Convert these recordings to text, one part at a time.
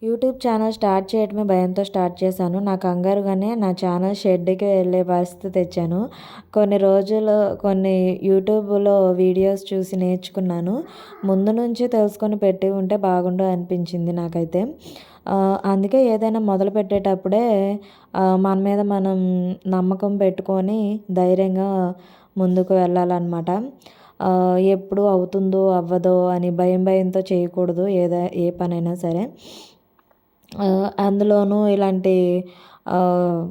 YouTube channel start చేయడమే భయంతో start చేశాను. నా కంగారుగానే నా ఛానల్ షెడ్‌కి వెళ్ళే పరిస్థితి తెచ్చాను. కొన్ని యూట్యూబ్‌లో వీడియోస్ చూసి నేర్చుకున్నాను. ముందు నుంచి తెలుసుకొని పెట్టి ఉంటే బాగుండు అనిపించింది నాకైతే. అందుకే ఏదైనా మొదలుపెట్టేటప్పుడే మన మీద మనం నమ్మకం పెట్టుకొని ధైర్యంగా ముందుకు వెళ్ళాలన్నమాట. ఎప్పుడు అవుతుందో, అవ్వదో అని భయంతో చేయకూడదు ఏ పనైనా సరే. అందులోనూ ఇలాంటి ఆహ్,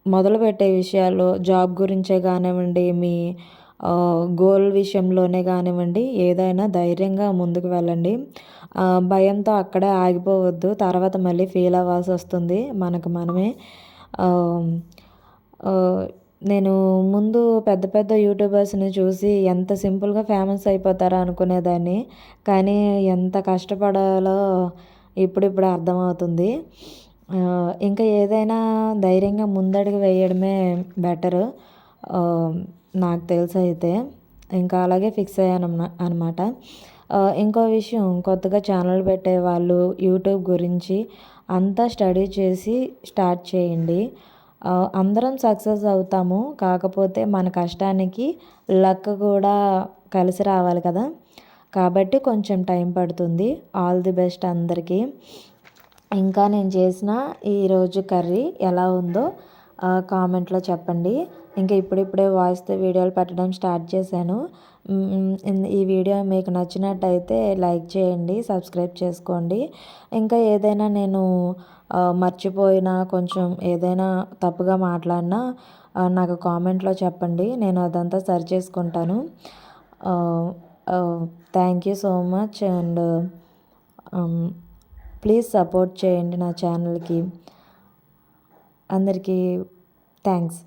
మొదలుపెట్టే విషయాల్లో జాబ్ గురించే కానివ్వండి, మీ గోల్ విషయంలోనే కానివ్వండి, ఏదైనా ధైర్యంగా ముందుకు వెళ్ళండి. భయంతో అక్కడే ఆగిపోవద్దు. తర్వాత మళ్ళీ ఫెయిల్ అవ్వాల్సొస్తుంది మనకు మనమే. ఆహ్, ఆహ్, నేను ముందు పెద్ద పెద్ద యూట్యూబర్స్‌ని చూసి ఎంత సింపుల్‌గా ఫేమస్ అయిపోతారా అనుకునేదాన్ని. కానీ ఎంత కష్టపడాలో ఇప్పుడిప్పుడు అర్థమవుతుంది. ఇంకా ఏదైనా ధైర్యంగా ముందడుగు వేయడమే బెటరు. నాకు తెలిసైతే. ఇంకా అలాగే ఫిక్స్ అయ్యాను అనమాట. ఇంకో విషయం, కొత్తగా ఛానల్ పెట్టేవాళ్ళు యూట్యూబ్ గురించి అంతా స్టడీ చేసి స్టార్ట్ చేయండి. అందరం సక్సెస్ అవుతాము. కాకపోతే మన కష్టానికి లక్ కూడా కలిసి రావాలి కదా! కాబట్టి కొంచెం టైం పడుతుంది. ఆల్ ది బెస్ట్ అందరికీ. ఇంకా నేను చేసిన ఈరోజు కర్రీ ఎలా ఉందో కామెంట్లో చెప్పండి. ఇంకా ఇప్పుడిప్పుడే వాయిస్‌తో వీడియోలు పెట్టడం స్టార్ట్ చేశాను. ఈ వీడియో మీకు నచ్చినట్టయితే లైక్ చేయండి, సబ్స్క్రైబ్ చేసుకోండి. ఇంకా ఏదైనా నేను మర్చిపోయినా, కొంచెం ఏదైనా తప్పుగా మాట్లాడినా నాకు కామెంట్లో చెప్పండి. నేను అదంతా సరి చేసుకుంటాను. Thank you so much. And please support చేయండి నా ఛానల్కి. అందరికీ థ్యాంక్స్.